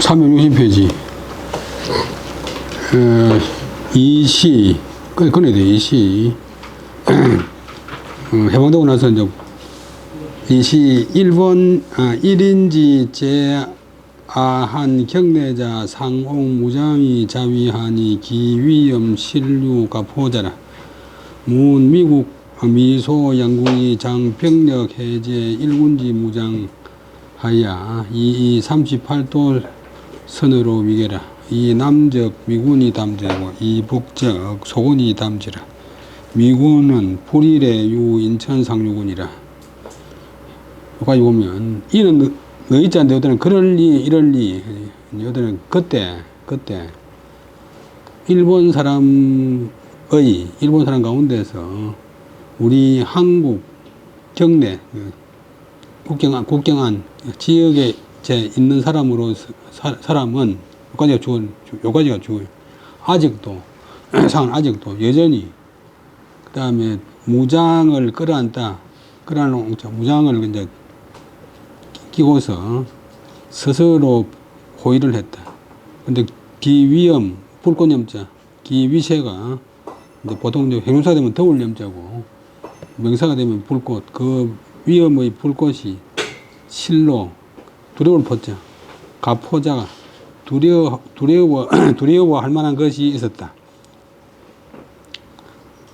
360페이지. 이시, 꺼내야 돼, 이시. 해방되고 나서 이제, 이시 1번, 1인지 제아한 경례자 상옹 무장이 자위하니 기위험 신류 가포자라. 문 미국 미소 양궁이 장병력 해제 1군지 무장하야 38도 선으로 위계라. 이 남적 미군이 담지하고 이 북적 소군이 담지라. 미군은 불일의 유 인천 상류군이라. 여기까지 보면 이는 너 있지 않는데 여기는 그럴리 이럴리 여기는 그때 일본 사람 가운데서 우리 한국 경내 국경안 지역에 있는 사람은 요까지가 죽어요. 아직도 여전히 그 다음에 무장을 무장을 이제 끼고서 스스로 호의를 했다. 근데 기위험 불꽃염자 기위세가 보통 형용사가 되면 더울 염자고 명사가 되면 불꽃, 그 위험의 불꽃이 실로 두려울 포자 가포자가 두려워할 만한 것이 있었다.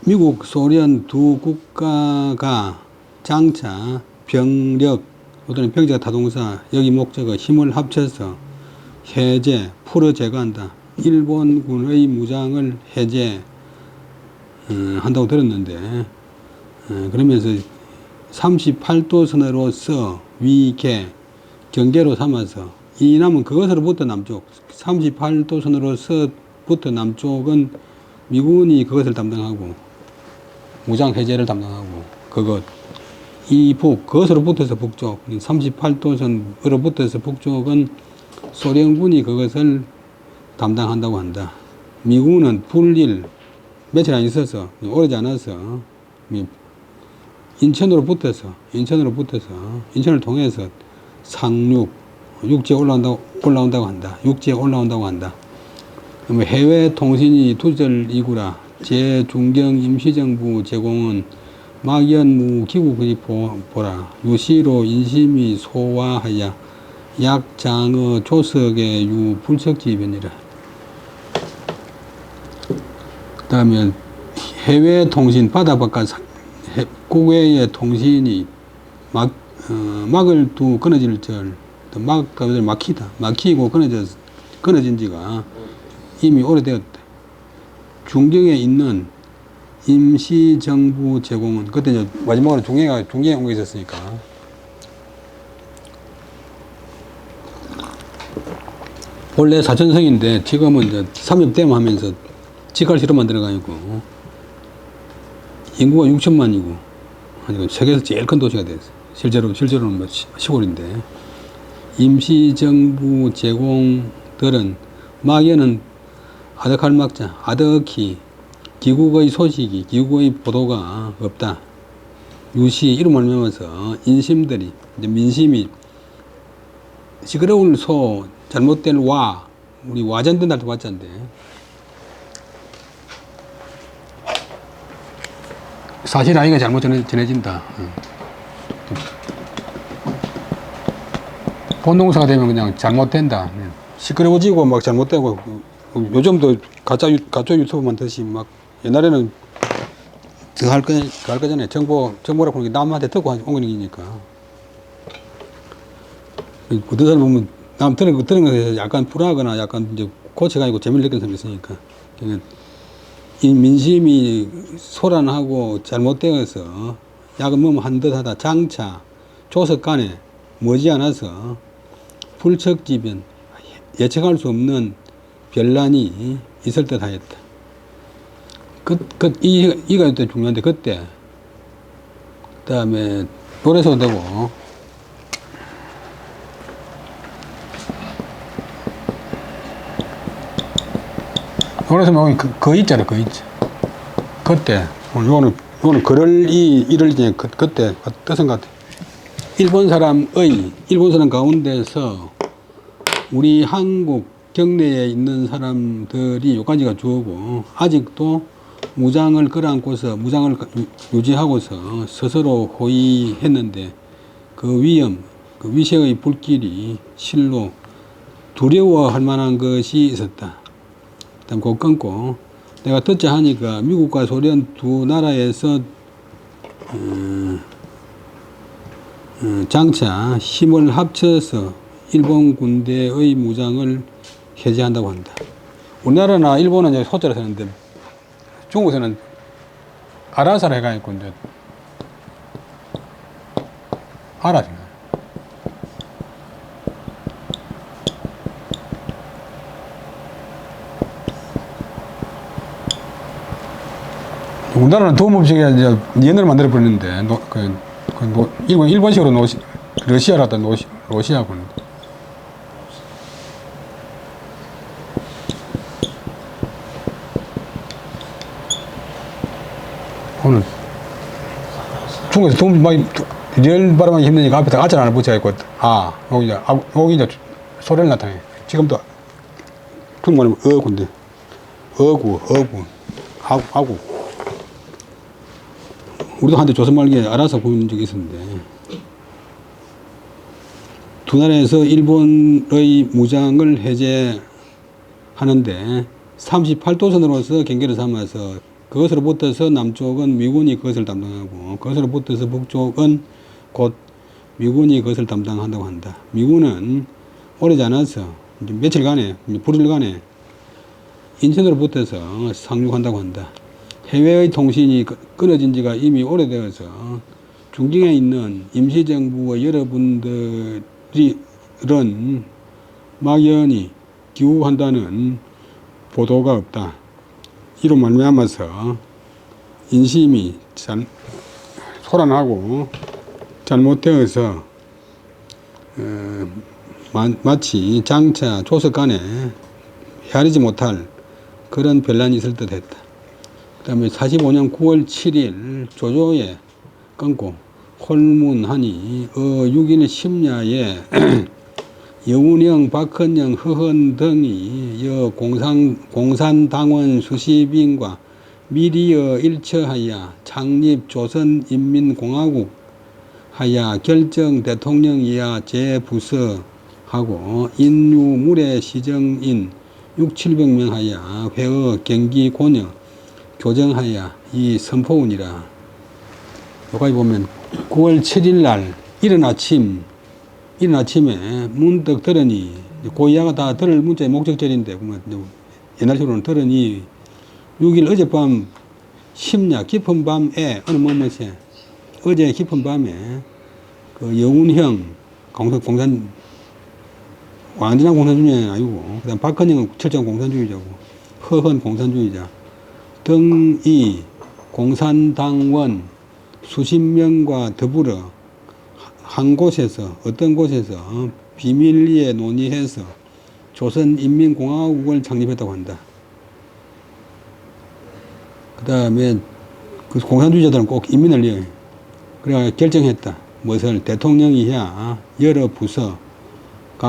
미국, 소련 두 국가가 장차 병력, 또는 병자가 타동사, 여기 목적어 힘을 합쳐서 해제, 풀어 제거한다. 일본군의 무장을 해제 한다고 들었는데, 그러면서 38도 선으로서 위계 경계로 삼아서 이 남은 그것으로부터 남쪽 38도 선으로서부터 남쪽은 미군이 그것을 담당하고 무장 해제를 담당하고 그것으로 붙어서 북쪽 38도 선으로 붙어서 북쪽은 소련군이 그것을 담당한다고 한다. 미군은 불일 며칠 안 있어서 오래지 않아서 인천으로 붙어서 인천을 통해서 육지에 올라온다고 한다. 육지에 올라온다고 한다. 해외 통신이 두절이구라. 제중경 임시정부 제공은 막연무 기구들이 보라. 유시로 인심이 소화하여 약장어 조석의 유 불석지변이라. 그 다음에 해외 통신 바다 바깥 국외의 통신이 막을 두 끊어질 절 막히고 끊어진 지가 이미 오래되었다. 중경에 있는 임시정부 제공은 그때 이제 마지막으로 중경에 온 게 있었으니까 원래 사천성인데 지금은 이제 삼엽댐 하면서 직할시로 만들어가지고 인구가 6천만이고 세계에서 제일 큰 도시가 됐어요. 실제로는 뭐 시골인데 임시정부 제공들은 막연은 아득할막자 아득히 기국의 소식이 기국의 보도가 없다. 유시 이로 말미암아서 인심들이 이제 민심이 시끄러울 소 잘못될 우리 와전된 날도 왔잖데 사실 아이가 잘못 전해진다. 본동사가 되면 그냥 잘못된다. 시끄러워지고 막 잘못되고 요즘도 가짜 유튜브만 듯이 막 옛날에는 더 할 거잖아요. 정보라고 하는 게 남한테 듣고 온 거니까. 어떤 사람 보면 남 들은 것에 약간 불안하거나 약간 이제 고쳐가지고 재미를 느끼는 사람이 있으니까. 이 민심이 소란하고 잘못되어서 야금음 듯하다 장차 조석 간에 머지않아서 불측지변 예측할 수 없는 변란이 있을 듯 하였다. 이가 이때 중요한데 그때 그 다음에 노래서도 되고 노래서 보면 그 있잖아. 그때 요거는 이럴 때 그때 뜻은 같아. 일본 사람 가운데서 우리 한국 경내에 있는 사람들이 요까지가 주어고 아직도 무장을 끌어안고서 무장을 유지하고서 스스로 호위했는데 그 위험, 그 위세의 불길이 실로 두려워할 만한 것이 있었다. 그다음 그거 끊고 내가 듣자 하니까 미국과 소련 두 나라에서 장차 힘을 합쳐서 일본 군대의 무장을 해제한다고 한다. 우리나라나 일본은 이제 소자로 쓰는데 중국에서는 아라사라 해가지고 이제 알아지. 우리나라는 도움 없이 이제 연을 만들어 버렸는데 일본식으로 러시아라다 러시아군. 오늘 중국에서 돈 많이 열 바람이 힘드니까 앞에다 아절 하나 붙여갖고 여기 이제 소리를 나타내. 지금도 중국말은 어구인데 어구 아구 우리도 한때 조선 말기에 알아서 보는 적이 있었는데 두 나라에서 일본의 무장을 해제하는데 38도선으로서 경계를 삼아서 그것으로 붙어서 남쪽은 미군이 그것을 담당하고 그것으로 붙어서 북쪽은 곧 미군이 그것을 담당한다고 한다. 미군은 오래지 않아서 며칠간에 불일간에 인천으로 붙어서 상륙한다고 한다. 해외의 통신이 끊어진 지가 이미 오래되어서 중경에 있는 임시정부의 여러분들은 막연히 기우한다는 보도가 없다. 이로 말미암아서 인심이 소란하고 잘못되어서 마치 장차 조석 간에 헤아리지 못할 그런 변란이 있을 듯 했다. 그 다음에 45년 9월 7일 조조에 끊고 홀문하니 6일 심야에 여운형, 박헌영, 허헌 등이 공산당원 수십인과 미리어 일처하여 창립 조선인민공화국 하야 결정 대통령 이하 재부서하고 인유물의 시정인 6,700명 하야 회의 경기 권역 교정하여 이 선포운이라. 여기까지 보면 9월 7일 날 이른 아침에 문득 들으니 고이야가 다 들을 문자의 목적절인데 옛날식으로는 들으니 6일 어젯밤 심야 깊은 밤에 어느 뭐뭐세 어제 깊은 밤에 그 여운형 공산 완전한 공산주의자는 아니고 그다음 박헌영은 철저한 공산주의자고 허헌 공산주의자 등이 공산당원 수십 명과 더불어 한 곳에서 어떤 곳에서 비밀리에 논의해서 조선인민공화국을 창립했다고 한다. 그 다음에 그 공산주의자들은 꼭 인민을 위해 그래 결정했다. 무엇을 대통령 이하 여러 부서가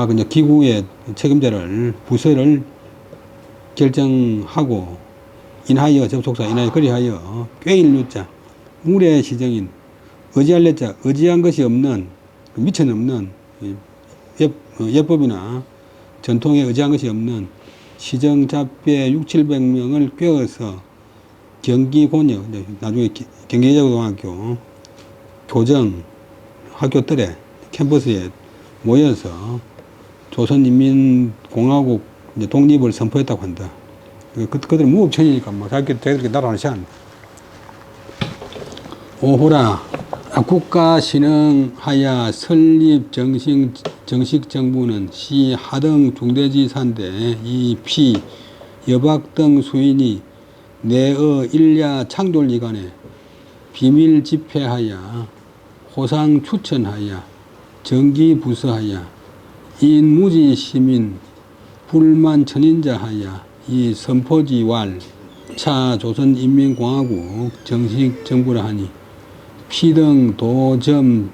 그냥 기구의 책임자를 부서를 결정하고 인하여 접속사 인하여 그리하여 꾀일류자 물의 시정인 의지할래자 의지한 것이 없는 미천없는 예법이나 전통에 의지한 것이 없는 시정잡배 6,700명을 꿰어서 경기권역 나중에 경기여자고등학교 교정 학교들의 캠퍼스에 모여서 조선인민공화국 독립을 선포했다고 한다. 그들은 무법천이니까 뭐 자기들끼리 나라는 시한. 오후라 국가 신흥하야 설립 정식 정부는 시 하등 중대지사인데 이 피 여박 등 수인이 내의 일야 창졸기간에 비밀 집회하여 호상 추천하여 정기부서하여 인무지 시민 불만 천인자하여 이 선포지왈 차 조선인민공화국 정식 정부라 하니 피등 도점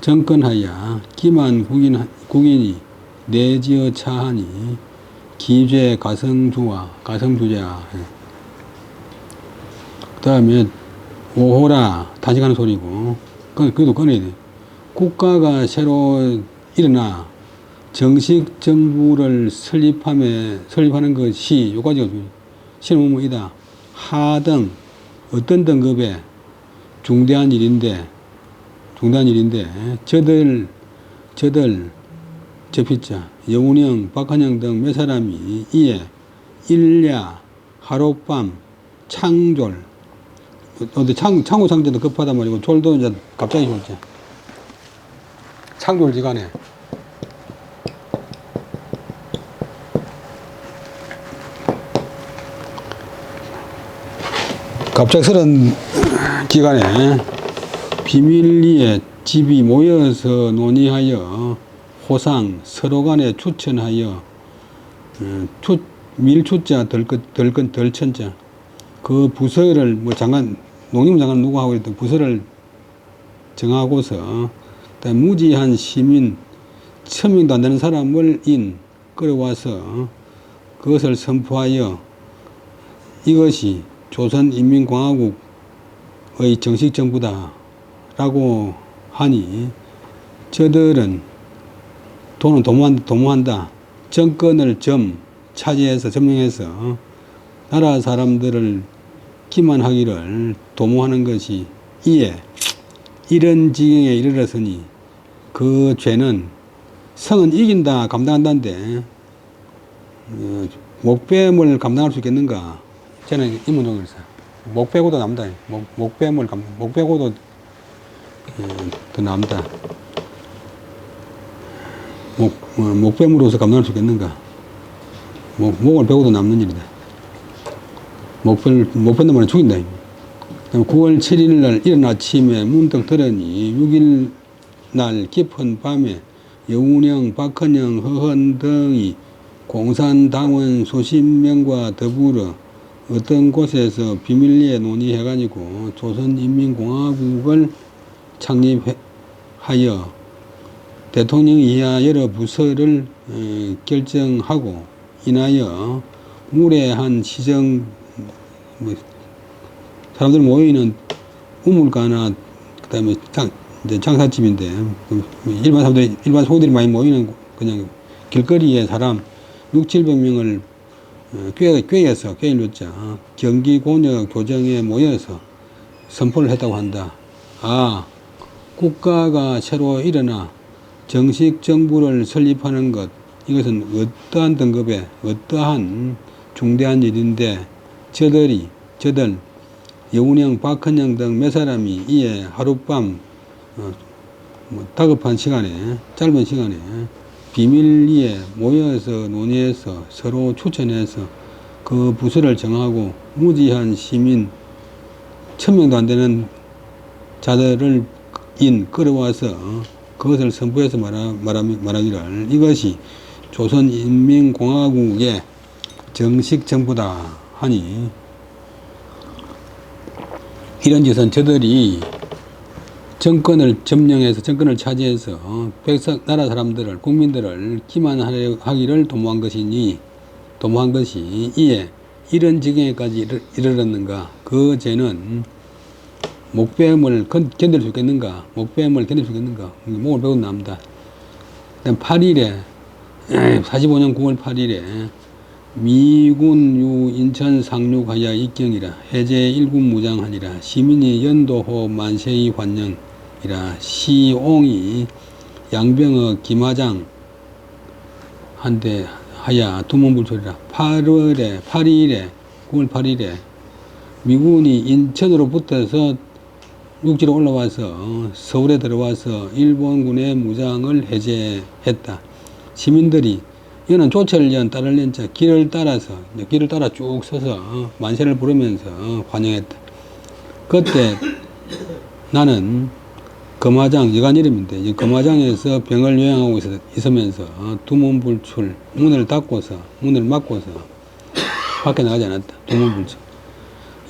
정권하여 기만 국인이 내지어 차하니 기죄 가성주자. 그 다음에 오호라 단식하는 소리고 그것도 꺼내야 돼. 국가가 새로 일어나 정식 정부를 설립하는 것이 요까지가 시는 뭐이다. 하등 어떤 등급의 중대한 일인데 저피자 여운형 박한영 등 몇 사람이 이에 일야 하룻밤 창졸 창고 상태도 급하단 말이고 졸도 이제 갑자기 졸지. 창졸지간에 갑작스런 기간에 비밀리에 집이 모여서 논의하여 호상 서로 간에 추천하여 밀추자 덜천자 그 부서를 뭐 장관 농림장관 누구 하고 있던 부서를 정하고서 무지한 시민 1000명도 안 되는 사람을 끌어와서 그것을 선포하여 이것이 조선인민공화국의 정식 정부다 라고 하니 저들은 돈은 도모한다. 정권을 점령해서 나라 사람들을 기만하기를 도모하는 것이 이에 이런 지경에 이르렀으니 그 죄는 성은 이긴다 감당한다는데 목뱀을 감당할 수 있겠는가? 저는 인문적으로 있어요. 목 빼고도 남다. 목 빼고도 더 남다. 목뱀으로서 감당할 수 있겠는가? 목을 빼고도 남는 일이다. 못 뺀단 말은 죽인다. 9월 7일 날 이른 아침에 문득 들으니 6일 날 깊은 밤에 여운형, 박헌영, 허헌 등이 공산당원 수십 명과 더불어 어떤 곳에서 비밀리에 논의해가지고 조선인민공화국을 창립하여 대통령 이하 여러 부서를 결정하고 인하여 무례한 시정 사람들 모이는 우물가나 그다음에 장사집인데 일반 사람들이 일반 소들이 많이 모이는 그냥 길거리에 사람 600~700명을 꿰일렀자 경기 권역 교정에 모여서 선포를 했다고 한다. 국가가 새로 일어나 정식 정부를 설립하는 것 이것은 어떠한 등급의 어떠한 중대한 일인데 저들 여운형, 박헌영 등 몇 사람이 이에 하룻밤 다급한 시간에 짧은 시간에 비밀리에 모여서 논의해서 서로 추천해서 그 부서를 정하고 무지한 시민 1000명도 안 되는 자들을 끌어와서 그것을 선포해서 말하기를 이것이 조선인민공화국의 정식 정부다 하니 이런 짓은 저들이 정권을 점령해서 정권을 차지해서 나라 사람들을 국민들을 기만하기를 도모한 것이 이에 이런 지경에까지 이르렀는가? 그 죄는 목뱀을 견딜 수 있겠는가? 목을 빼고 남다. 8일에 45년 9월 8일에 미군 유 인천 상륙하여 입경이라 해제 1군 무장하니라 시민이 연도호 만세의 환영이라 시옹이 양병어 김하장 한데 하야 두문불소리라 8일에 9월 8일에 미군이 인천으로 붙어서 육지로 올라와서 서울에 들어와서 일본군의 무장을 해제했다. 시민들이 이거는 조철 년 딸을 년자 길을 따라 쭉 서서 만세를 부르면서 환영했다. 그때 나는 금화장 여관 이름인데 금화장에서 병을 요양하고 있으면서 두문불출 문을 막고서 밖에 나가지 않았다. 두문불출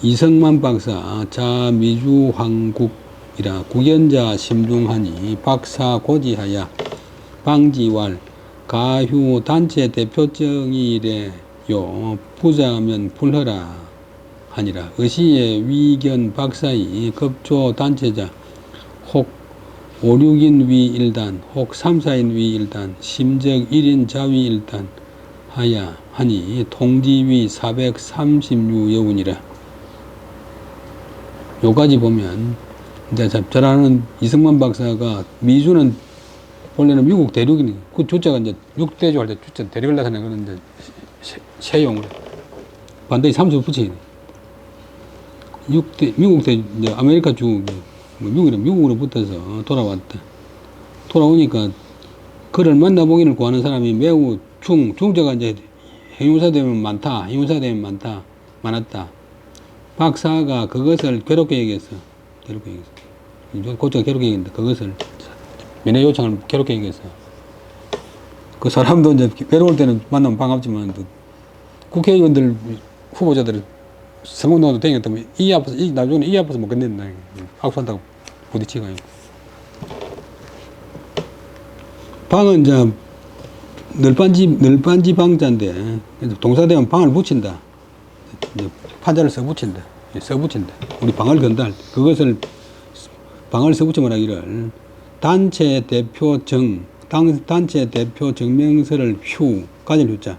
이성만 박사 자미주황국이라 국연자 심중하니 박사 고지하야 방지왈 가휴 단체 대표정이래요. 부자면 불허라 하니라. 의시의 위견 박사이 급조 단체자 혹 5, 6인 위 1단 혹 3, 4인 위 1단 심적 1인 자위 1단 하야 하니 통지위 436여운이라. 요까지 보면 이제 저라는 이승만 박사가 미주는 원래는 미국 대륙이니 그 주자가 이제 육대주 할 때 주자 대륙을 나타내는 거는 이제 세용으로 반드시 삼수 붙이네. 미국 대 이제 아메리카 주 미국으로 붙어서 돌아왔다. 돌아오니까 그를 만나보기를 구하는 사람이 매우 중자가 이제 행용사 되면 많았다. 박사가 그것을 괴롭게 얘기했어. 고자가 괴롭게 얘기했는데 그것을 면회 요청을 괴롭게 얘기했어. 그 사람도 이제 외로울 때는 만나면 반갑지만 국회의원들 후보자들은 선거운동도 댕겼다면 나중에 이 앞에서 못 끝낸다. 악수한다고 부딪히고. 방은 이제 널빤지 방자인데 동사되면 방을 붙인다. 판자를 써붙인다. 우리 방을 건다. 그것을 방을 써붙이면 하기를 단체 대표 증명서를 가질 휴자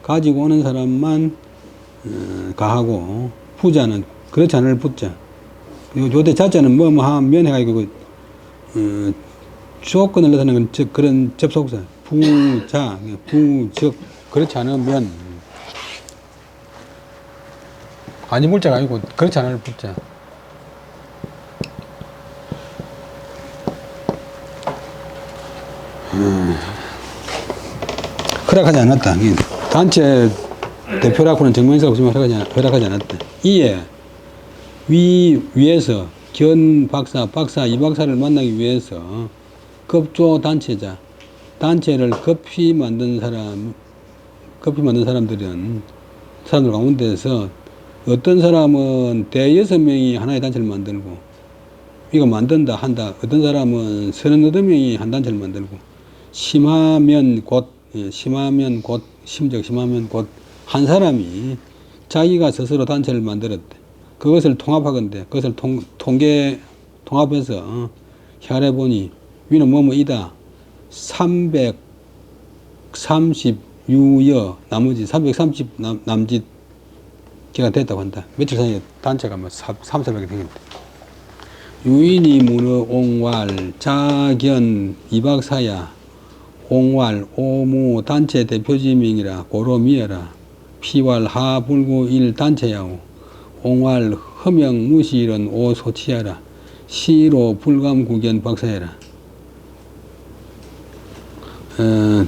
가지고 오는 사람만 가하고 부자는 그렇지 않을 붙자. 요대 자자는 뭐뭐하면 해가지고 조건을 나타내는 그런 접속사 부적 그렇지 않으면 아니 물자가 아니고 그렇지 않을 붙자. 허락하지 않았다. 단체 대표라고는 증명서가 없으면 허락하지 않았다. 이에 위에서 견 박사 이 박사를 만나기 위해서 급조 단체자 단체를 급히 만든 사람들 가운데서 어떤 사람은 대여섯 명이 하나의 단체를 만들고 이거 만든다 한다. 어떤 사람은 38명이 한 단체를 만들고 심하면 곧 한 사람이 자기가 스스로 단체를 만들었대. 그것을 통합하건대. 그것을 통합해서 혈해 보니 위는 뭐뭐이다. 330유여 나머지 330 남짓 개가 됐다고 한다. 며칠 사이에 단체가 뭐 3,400개 되겠대. 유인이 문어 옹왈 자견 이박사야 옹왈 오무 단체 대표지명이라 고로미여라 피왈 하불구 일 단체야오 옹왈 허명 무시일은 오소치야라 시로 불감구견 박사야라. 그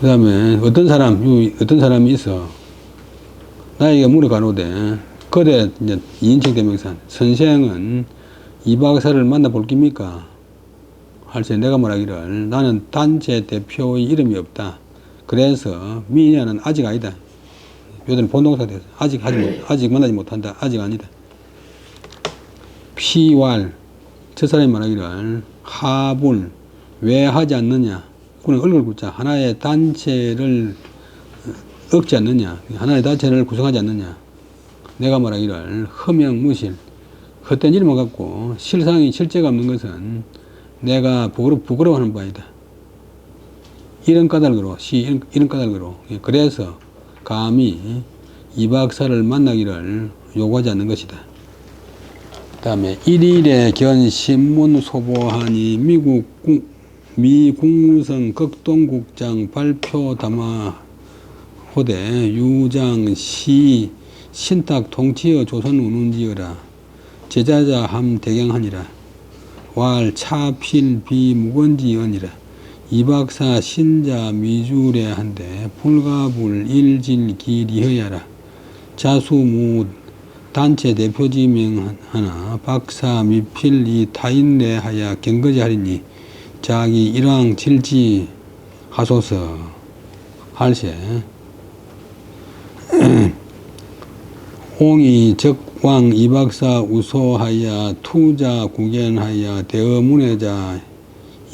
다음에 어떤 사람이 있어. 나에게 물어가노되 거대 이제 2인칭 대명사 선생은 이 박사를 만나볼 깁니까? 할때 내가 말하기를 나는 단체 대표의 이름이 없다. 그래서 미녀는 아직 아니다. 요들은 본동사 돼서 아직 만나지 못한다. 아직 아니다. 피왈 저 사람이 말하기를 하불 왜 하지 않느냐. 그는 얼굴 굽자 하나의 단체를 얻지 않느냐. 하나의 단체를 구성하지 않느냐. 내가 말하기를 허명무실 헛된 일만 갖고 실제가 없는 것은 내가 부끄러워하는 바이다. 이런 까닭으로 그래서 감히 이 박사를 만나기를 요구하지 않는 것이다. 그 다음에 1일에 견 신문 소보하니 미 국무성 극동국장 발표 담화 호대 유장 시 신탁 통치어 조선 운운지어라 제자자 함 대경하니라 왈 차필 비무건지언이라 이 박사 신자 미주래 한데 불가불 일질기리허야라 자수무 단체 대표지명 하나 박사 미필 이 타인내 하야 경거지 하리니 자기 일왕 질지 하소서 할세 홍이 적왕 이박사 우소하야 투자 구견하야 대어문회자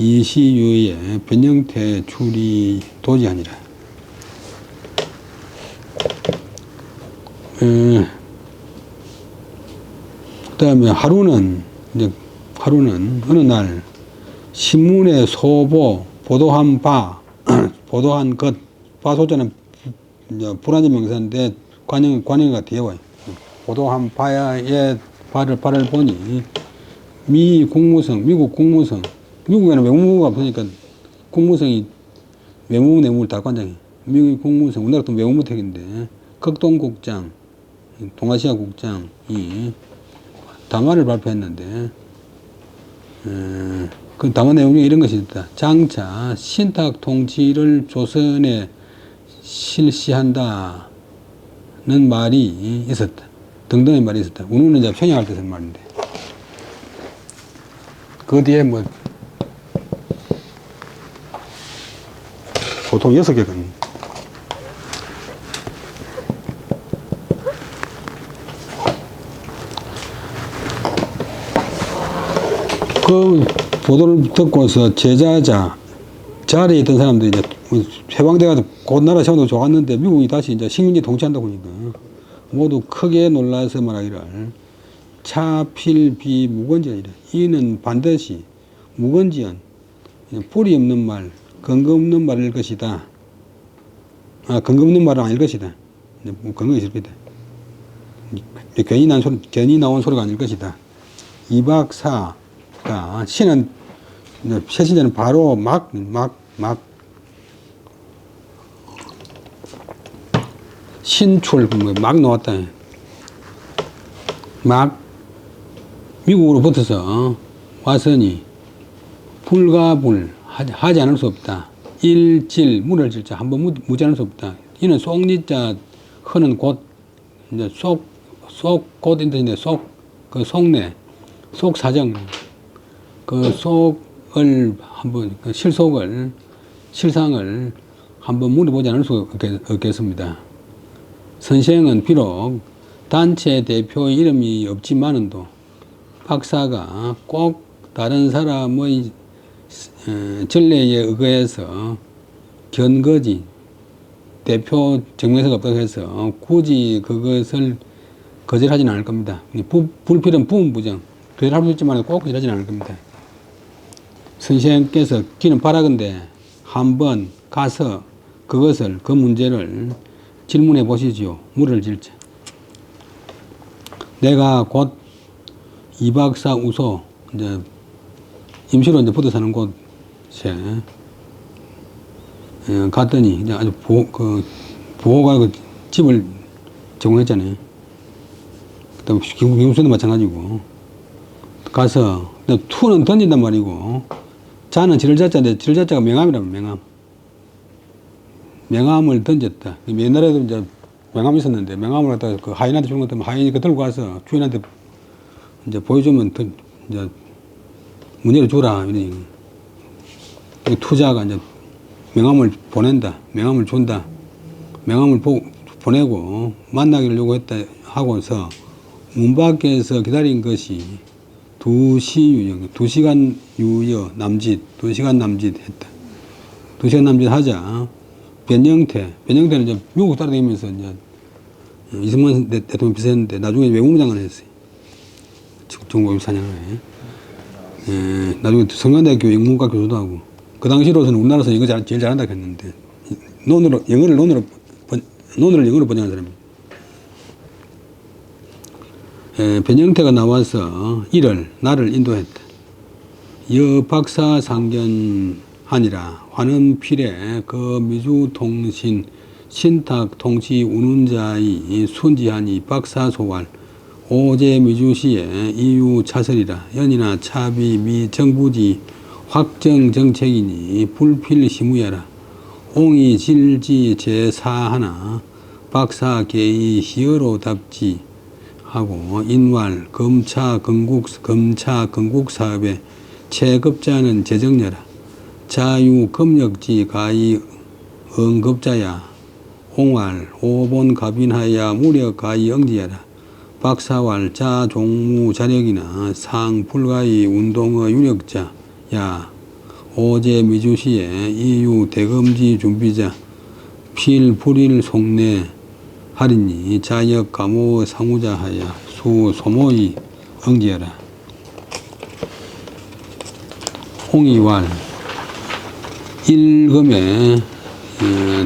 이시유의 변형태 출이 도지하니라. 그 다음에 하루는 어느 날 신문에 보도한 것, 바소자는 불완전 명사인데 관형이 되어요. 보도한 바의 발을 보니 미국 국무성, 미국에는 외무부가 없으니까 국무성이 외무부 내무를 다 관장해. 미국 국무성, 우리나라도 외무부택인데 극동국장, 동아시아 국장이 담화를 발표했는데 그 담화 내용 중에 이런 것이 있다. 장차 신탁 통치를 조선에 실시한다는 말이 있었다. 등등의 말이 있었다. 운우는 이제 평양할 때 쓴 말인데 그 뒤에 뭐 보통 6개거든요. 그 보도를 듣고서 자리에 있던 사람들이 이제 해방돼가지고 곧 나라 세워도 좋았는데 미국이 다시 이제 식민지 통치한다고 하니까 모두 크게 놀라서 말하기를 차필비 무건지하니라. 이는 반드시 무건지한 뿌리 없는 말, 근거 없는 말일 것이다. 근거 없는 말은 아닐 것이다. 근거가 있을 것이다. 괜히 나온 소리가 아닐 것이다. 이박사 신은 새신자는 바로 막 신출 막 나왔다. 막 미국으로 붙어서 왔으니 불가불 하지 않을 수 없다. 일질 물을 질자 한번 묻지 않을 수 없다. 이는 속리자 흔은 곧 이제 곧인데 그 속내 속사정 그 속을 한번 실상을 한번 물어보지 않을 수 없겠습니다. 선생은 비록 단체 대표의 이름이 없지만은도 박사가 꼭 다른 사람의 전례에 의거해서 견거지 대표 증명서가 없다고 해서 굳이 그것을 거절하지는 않을 겁니다. 불필요한 부분부정 거절할 수 있지만 꼭 거절하지는 않을 겁니다. 선생님께서 기는 바라건대 한번 가서 그 문제를 질문해 보시지요. 물을 질자. 내가 곧 이박사 우소 이제 임시로 이제 붙어 사는 곳에 갔더니 이제 아주 부호가 그 집을 제공했잖아요. 그다음 기숙사도 마찬가지고 가서 투는 던진단 말이고 자는 지를자자인데 지를자자가 명함이라면 명함을 던졌다. 옛날에도 이제 명함이 있었는데 명함을 갖다가 그 하인한테 주는 것 때문에 하인이 들고 가서 주인한테 이제 보여주면 이제 문제를 주라 이러니 투자가 이제 명함을 보낸다. 명함을 준다. 명함을 보내고 만나기를 요구했다 하고서 문 밖에서 기다린 것이 2시간 유여 남짓 했다. 2시간 남짓 하자 변형태는 이제 미국 따라다니면서 이제 이승만 대통령 비서했는데 나중에 외무장관을 했어요. 정보 24년에. 나중에 성간대학교 영문과 교수도 하고 그 당시로서는 우리나라에서 이거 제일 잘한다고 했는데 영어를 영어로 번역한 사람이에요. 변형태가 나와서 나를 인도했다. 여 박사 상견하니라 환원필에 그 미주통신 신탁 통치 운운자의 순지하니 박사 소활 오제 미주시에 이유 차설이라 연이나 차비 미 정부지 확정 정책이니 불필 시무야라 옹이 질지 제사하나 박사 계의 희어로 답지 하고 인왈 검차 건국 사업의 체급자는 재정녀라 자유 검역지 가히 언급자야 옹왈 오본 갑인하야 무력 가히 응지야라 박사왈 자 종무 자력이나 상 불가히 운동의 유력자야 오제 미주시에 이유 대금지 준비자 필 불일 속내 하리니 자역 감호 상우자 하야 수 소모이 응지하라. 홍이왈 일금에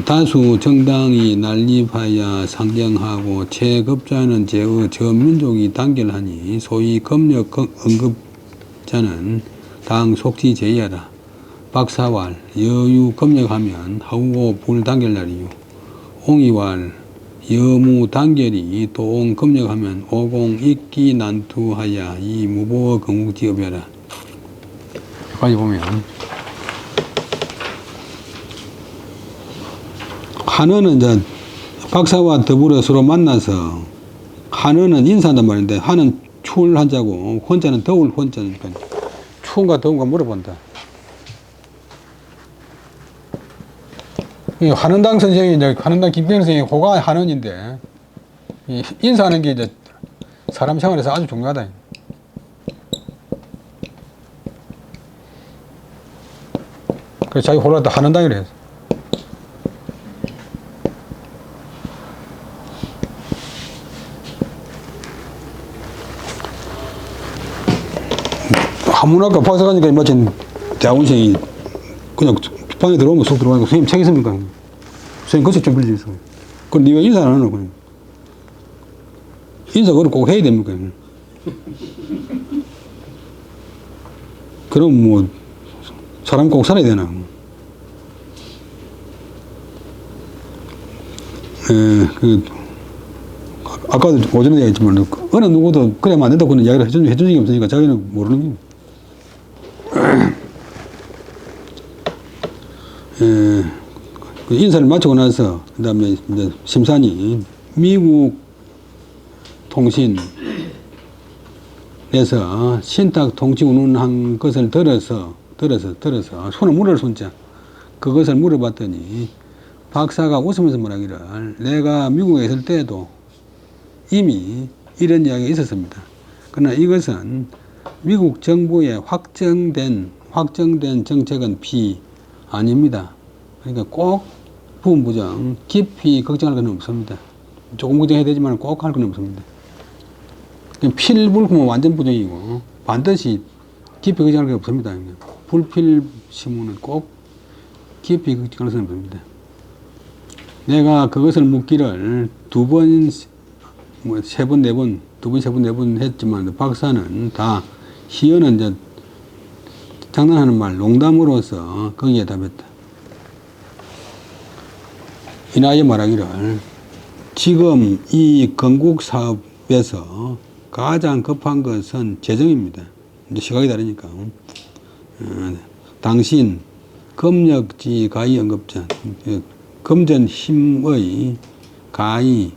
다수 정당이 난립하여 상정하고 체급자는 제의 전민족이 단결하니 소위 검역 언급자는 당 속지 제의하라. 박사왈 여유 검역하면 하우고 불 단결날이요. 옹이왈 여무 단결이 도옹 검역하면 오공 익기 난투하야 이 무보어 건국지업이라. 여기까지 보면 한어는 이제 박사와 더불어 서로 만나서 한어는 인사한단 말인데 한은 추울 한자고 혼자는 더울 혼자니까 추운가 더운가 물어본다. 한은당 선생이 이제 한은당 김병 선생이 호가 한은인데 인사하는 게 이제 사람 생활에서 아주 중요하다. 그래서 자기 홀라 또 한은당이라 해서. 한문학과 박사 가니까 마침 대학원생이 그냥 방에 들어오면 쏙 들어가니까 선생님 책 있습니까? 선생님 글씨 좀 빌려주세요. 그럼 니가 인사 안 하노? 그냥. 인사 그걸 꼭 해야 됩니까? 그럼 뭐 사람 꼭 살아야 되나? 아까도 오전에 얘기했지만 어느 누구도 그래면 안 된다고 그런 이야기를 해준 적이 없으니까 자기는 모르는 게. 그 인사를 마치고 나서 그 다음에 이제 심산이 미국 통신에서 신탁 통치 운운한 것을 들어서 손을 물을 손자 그것을 물어봤더니 박사가 웃으면서 말하기를 내가 미국에 있을 때에도 이미 이런 이야기가 있었습니다. 그러나 이것은 미국 정부의 확정된 정책은 아닙니다. 그러니까 꼭 부분 부정 깊이 걱정할 건 없습니다. 조금 걱정해야 되지만 꼭 할 건 없습니다. 필불금은 완전 부정이고 반드시 깊이 걱정할 게 없습니다. 불필 신문은 꼭 깊이 걱정할 수는 없습니다. 내가 그것을 묻기를 두 번, 세 번, 네 번 했지만 박사는 다 희연은 이제 장난하는 말, 농담으로서 거기에 답했다. 이나에 말하기를 지금 이 건국 사업에서 가장 급한 것은 재정입니다. 이제 시각이 다르니까. 당신 검역지 가히 언급자 검전 힘의 가히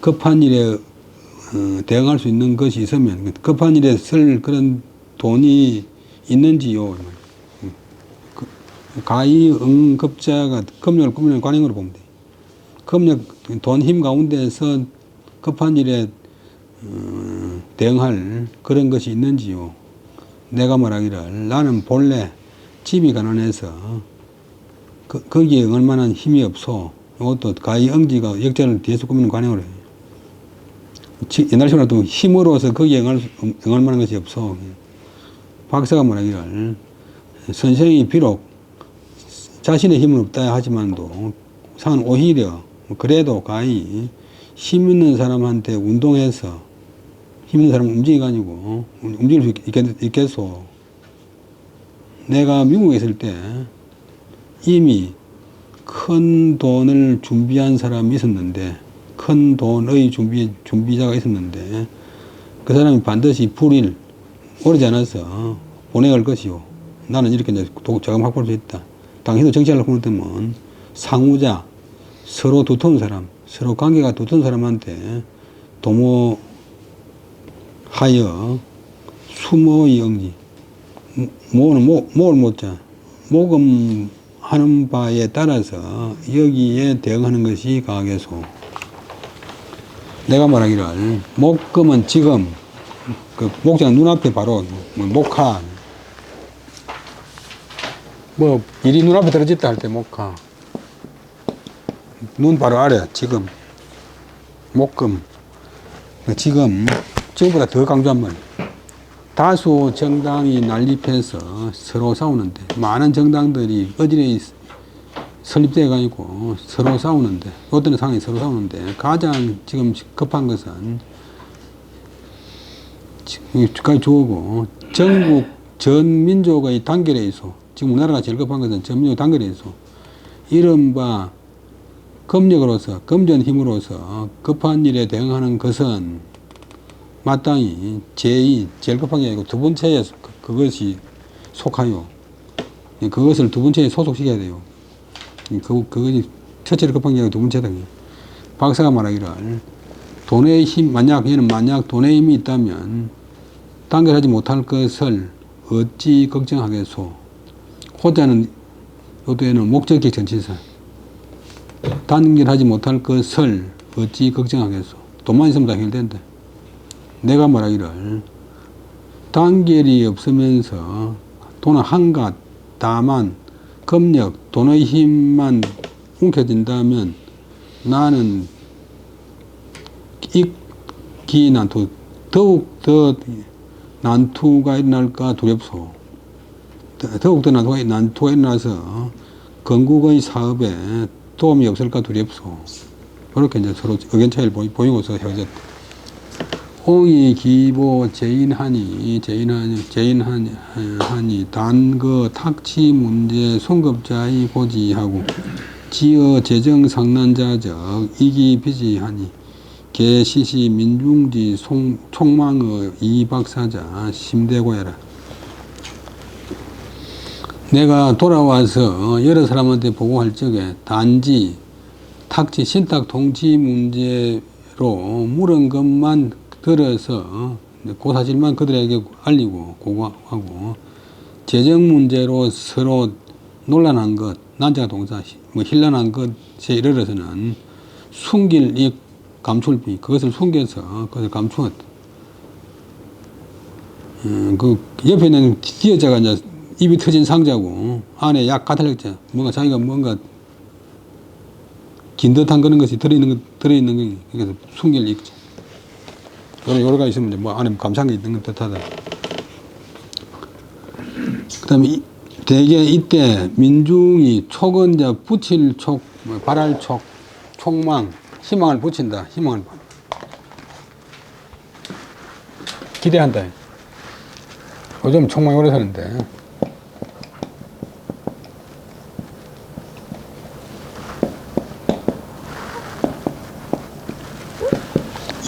급한 일에 대응할 수 있는 것이 있으면 급한 일에 쓸 그런 돈이 있는지요. 가히 응급자가 검역을 꾸미는 관행으로 보면 돼. 검역 돈 힘 가운데서 급한 일에 대응할 그런 것이 있는지요. 내가 말하기를 나는 본래 집이 가난해서 거기에 응할 만한 힘이 없어. 이것도 가히 응지가 역자를 뒤에서 꾸미는 관행으로 해요. 옛날식으로 또 힘으로서 거기에 응할 만한 것이 없어. 박사가 말하기를 선생이 비록 자신의 힘은 없다 하지만도 상은 오히려 그래도 가히 힘 있는 사람한테 운동해서 힘 있는 사람은 움직이가 아니고 움직일 수 있겠소. 내가 미국에 있을 때 이미 큰 돈을 준비한 사람이 있었는데 큰 돈의 준비자가 있었는데 그 사람이 반드시 불일 오래지 않아서 보내갈 것이요. 나는 이렇게 이제 자금 확보할 수 있다. 당신도 정치하려고 하면 상우자 서로 두터운 사람, 서로 관계가 두터운 사람한테 도모하여 수모의 영지 목을 못자 모금하는 바에 따라서 여기에 대응하는 것이 가하겠소. 내가 말하기를 목금은 지금 그 목장 눈앞에 바로 목화 뭐 일이 눈앞에 떨어졌다 할 때 못 가. 눈 바로 아래 지금 목금 지금보다 더 강조한 말. 다수 정당이 난립해서 서로 싸우는데 많은 정당들이 어디에 설립되어 가지고 서로 싸우는데 어떤 상황이 서로 싸우는데 가장 지금 급한 것은 지금까지 주어고 전국 전 민족의 단결에 있어. 지금 우리나라가 제일 급한 것은 전 민족 단결에 있어. 이른바 검력으로서 검전 힘으로서 급한 일에 대응하는 것은 마땅히 제일 급한 게 아니고 두 번째에 그것이 속하여. 그것을 두 번째에 소속시켜야 돼요. 그것이 첫째로 급한 게 아니고 두 번째다. 박사가 말하기를 돈의 힘, 만약 돈의 힘이 있다면 단결하지 못할 것을 어찌 걱정하겠소. 호자는 요도에는 목적격 전치사. 단결하지 못할 것을 어찌 걱정하겠소. 돈만 있으면 다 해결된다. 내가 말하기를 단결이 없으면서 돈은 한갓 다만 검력 돈의 힘만 움켜진다면 나는 익기 난투 더욱 더 난투가 일어날까 두렵소. 더욱 더 난투가 일어나서 건국의 사업에 도움이 없을까 두렵소. 그렇게 이제 서로 의견 차이를 보이고서 헤어졌다. 홍이 기보 제인하니 단거 탁치 문제 송급자의 고지하고 지어 재정 상난자적 이기 비지하니 개시시 민중지 총망의 이박사자 심대고해라. 내가 돌아와서 여러 사람한테 보고할 적에 단지 탁치 신탁 통치 문제로 물은 것만 들어서 그 사실만 그들에게 알리고 고고하고 재정 문제로 서로 논란한 것, 난자가 동사, 혼란한 것에 이르러서는 숨길 이 감출 비 그것을 숨겨서 그것을 감추었다. 그 옆에 있는 기여자가 이제 입이 터진 상자고 안에 약 가탈력자 뭔가 자기가 뭔가 긴 듯한 그런 것이 들어있는 거 그래서 숨길 익자. 여러 가지 있으면 뭐 안에 감상이 있는 것 뜻하다. 그 다음에 대개 이때 민중이 촉은 붙일 촉, 발할 촉, 촉망, 희망을 붙인다. 희망을 기대한다. 요즘 촉망이 오래 사는데.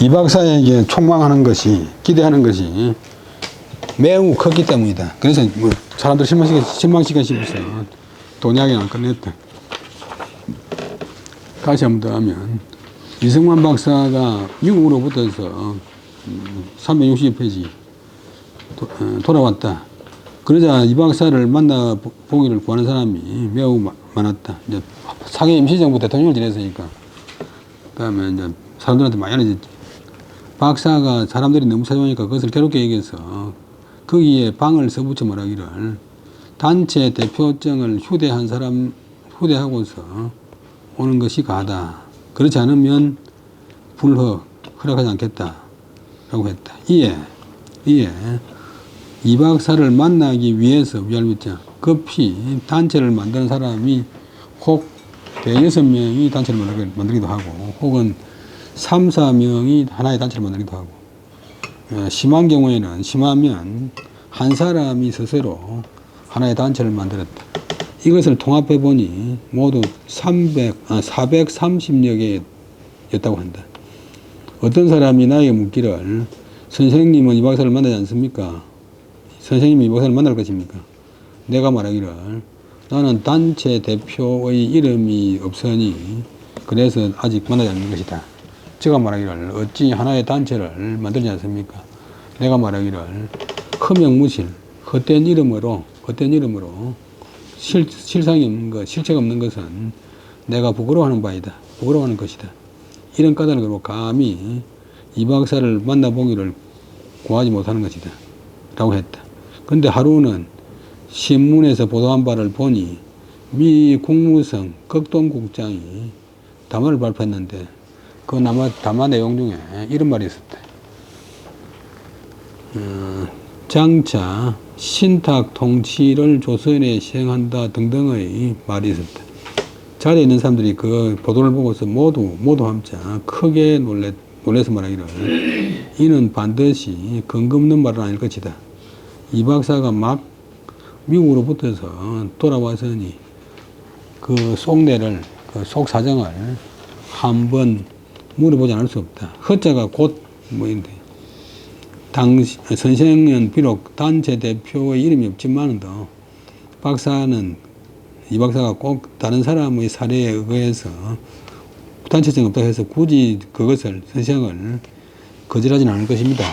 이 박사에게 촉망하는 것이, 기대하는 것이 매우 컸기 때문이다. 그래서 뭐 사람들 실망시키기 싶어서 돈이야기 안 끝냈다. 다시 한 번 더 하면 이승만 박사가 미국으로부터서 360페이지 돌아왔다. 그러자 이 박사를 만나보기를 구하는 사람이 매우 많았다. 이제 상해 임시정부 대통령을 지냈으니까. 그 다음에 이제 사람들한테 많이 알려졌지. 박사가 사람들이 너무 찾아오니까 그것을 괴롭게 얘기해서 거기에 방을 써붙여 말하기를 단체 대표증을 휴대하고서 오는 것이 가하다. 그렇지 않으면 허락하지 않겠다. 라고 했다. 이에 이 박사를 만나기 위해서 위알미자 급히 단체를 만드는 사람이 혹 대여섯 명이 단체를 만들기도 하고 혹은 3, 4명이 하나의 단체를 만들기도 하고 심한 경우에는 심하면 한 사람이 스스로 하나의 단체를 만들었다. 이것을 통합해 보니 모두 430여 개였다고 한다. 어떤 사람이 나에게 묻기를 선생님은 이 박사를 만나지 않습니까? 선생님이 이 박사를 만날 것입니까? 내가 말하기를 나는 단체 대표의 이름이 없으니 그래서 아직 만나지 않는 것이다. 제가 말하기를 어찌 하나의 단체를 만들지 않습니까? 내가 말하기를 허명무실, 헛된 이름으로 실상이 없는 것, 실체가 없는 것은 내가 부끄러워하는 바이다. 부끄러워하는 것이다. 이런 까닭으로 감히 이 박사를 만나보기를 구하지 못하는 것이다. 라고 했다. 그런데 하루는 신문에서 보도한 바를 보니 미 국무성 극동국장이 담화를 발표했는데 그 담화 내용 중에 이런 말이 있었대. 장차 신탁 통치를 조선에 시행한다 등등의 말이 있었다. 자리에 있는 사람들이 그 보도를 보고서 모두 함자 크게 놀래서 말하기를 이는 반드시 근거 없는 말은 아닐 것이다. 이 박사가 막 미국으로부터서 돌아와서니 그 속내를, 그 속사정을 한번 물어보지 않을 수 없다. 허자가 곧 뭐인데 선생은 비록 단체 대표의 이름이 없지만 이 박사가 꼭 다른 사람의 사례에 의해서 단체성이 없다고 해서 굳이 그것을 선생을 거절하지는 않을 것입니다.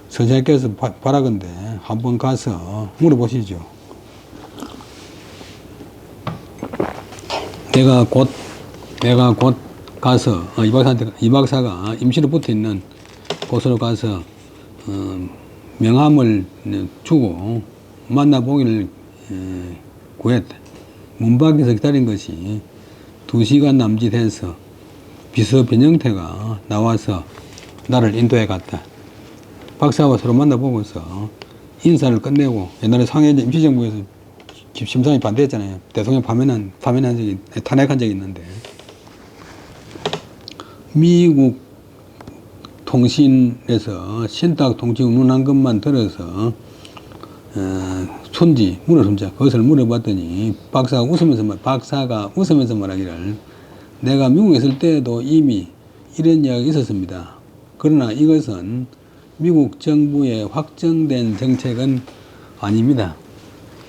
선생님께서 바라건대 한번 가서 물어보시죠. 내가 곧 가서 이 박사가 임시로 붙어 있는 곳으로 가서 명함을 주고 만나보기를 구했다. 문 밖에서 기다린 것이 2시간 남짓해서 비서 변형태가 나와서 나를 인도해 갔다. 박사와 서로 만나보고서 인사를 끝내고 옛날에 상해 임시정부에서 심상이 반대했잖아요. 대통령 탄핵한 적이 있는데 미국 통신에서 신탁 통치 운운한 것만 들어서 손지 물어본자 그것을 물어봤더니 박사가 웃으면서 말하기를 내가 미국에 있을 때도 이미 이런 이야기가 있었습니다. 그러나 이것은 미국 정부의 확정된 정책은 아닙니다.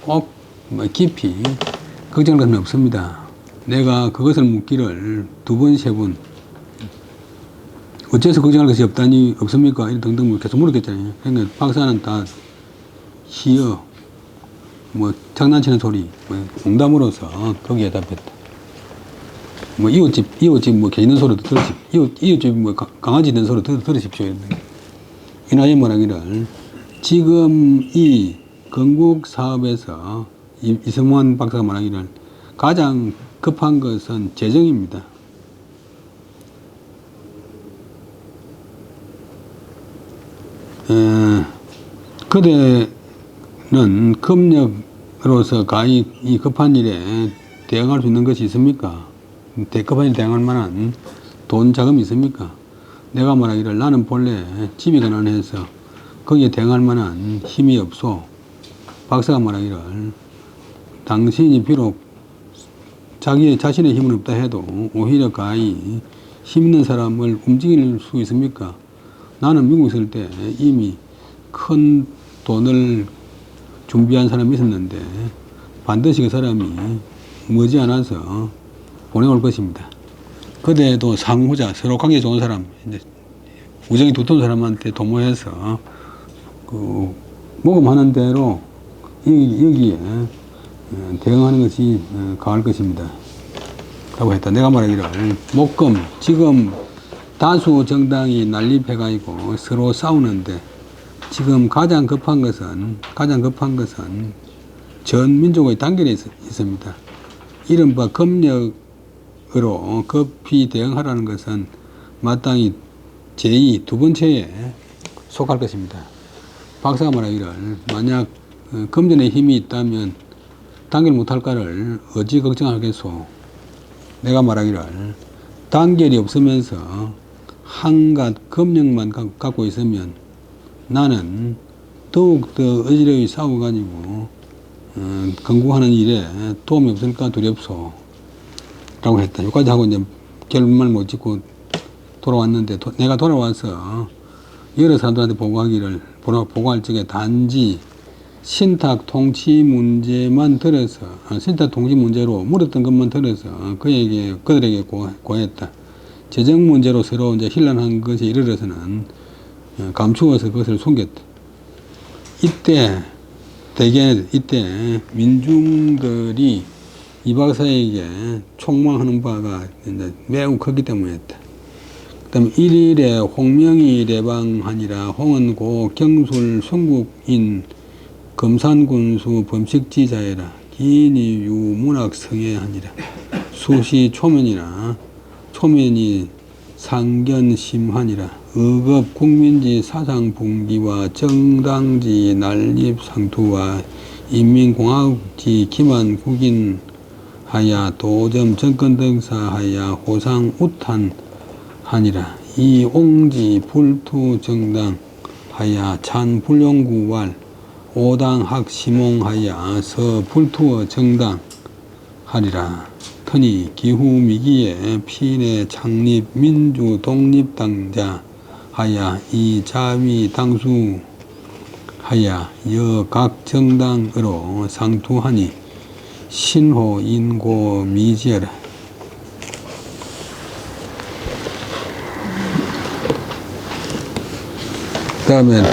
꼭 깊이 걱정할 것은 없습니다. 내가 그것을 묻기를 2번, 3번 어째서 걱정할 것이 없습니까? 이런 등등 계속 물었겠잖아요. 그러니까 박사는 다 희어 장난치는 소리 농담으로서 거기에 답했다. 이웃집 개 있는 소리도 들으십시오. 이웃집 강아지 있는 소리도 들으십시오. 이나이 말하기를 지금 이 건국 사업에서 이승만 박사가 말하기를 가장 급한 것은 재정입니다. 그대는 금력으로서 가히 이 급한 일에 대응할 수 있는 것이 있습니까? 급한 일에 대응할 만한 돈 자금이 있습니까? 내가 말하기를 나는 본래 집이 가난해서 거기에 대응할 만한 힘이 없소. 박사가 말하기를 당신이 비록 자신의 힘은 없다 해도 오히려 가히 힘 있는 사람을 움직일 수 있습니까? 나는 미국에 있을 때 이미 큰 돈을 준비한 사람이 있었는데 반드시 그 사람이 머지않아서 보내올 것입니다. 그대도 상후자, 서로 관계 좋은 사람, 이제 우정이 두터운 사람한테 도모해서 모금하는 대로 여기에 대응하는 것이 가할 것입니다. 라고 했다. 내가 말하기를 목금 지금 다수 정당이 난립해가지고 서로 싸우는데 지금 가장 급한 것은 전 민족의 단결에 있습니다. 이른바 검역으로 급히 대응하라는 것은 마땅히 제2, 2번째에 속할 것입니다. 박사가 말하기를 만약 검전의 힘이 있다면 단결 못할까를 어찌 걱정하겠소. 내가 말하기를 단결이 없으면서 한갓 검역만 갖고 있으면 나는 더욱더 어지러이 싸워가지고 건국하는 일에 도움이 없을까 두렵소. 라고 했다. 여기까지 하고 이제 결말 못 짓고 돌아왔는데 내가 돌아와서 여러 사람들한테 보고할 적에 단지 신탁 통치 문제만 들어서 신탁 통치 문제로 물었던 것만 들어서 그들에게 고했다. 재정 문제로 서로 이제 혼란한 것에 이르러서는 감추어서 그것을 숨겼다. 이때 민중들이 이 박사에게 촉망하는 바가 매우 크기 때문이었다. 그 다음에 1일에 홍명이 레방하니라 홍은 고 경술 성국인 금산군수 범식지자해라. 기인이 유문학성애하니라. 수시 초면이나 초면이 상견심하니라. 의급 국민지 사상붕기와 정당지 난립상투와 인민공화국지 기만국인하야 도점 정권등사하야 호상우탄하니라. 이옹지 불투정당하야 찬불용구왈 오당학시몽하야 서불투어 정당하리라. 터니 기후미기에 피내 창립 민주독립당자 하야 이자위 당수 하야 여각 정당으로 상투하니 신호 인고 미지어라. 그 다음에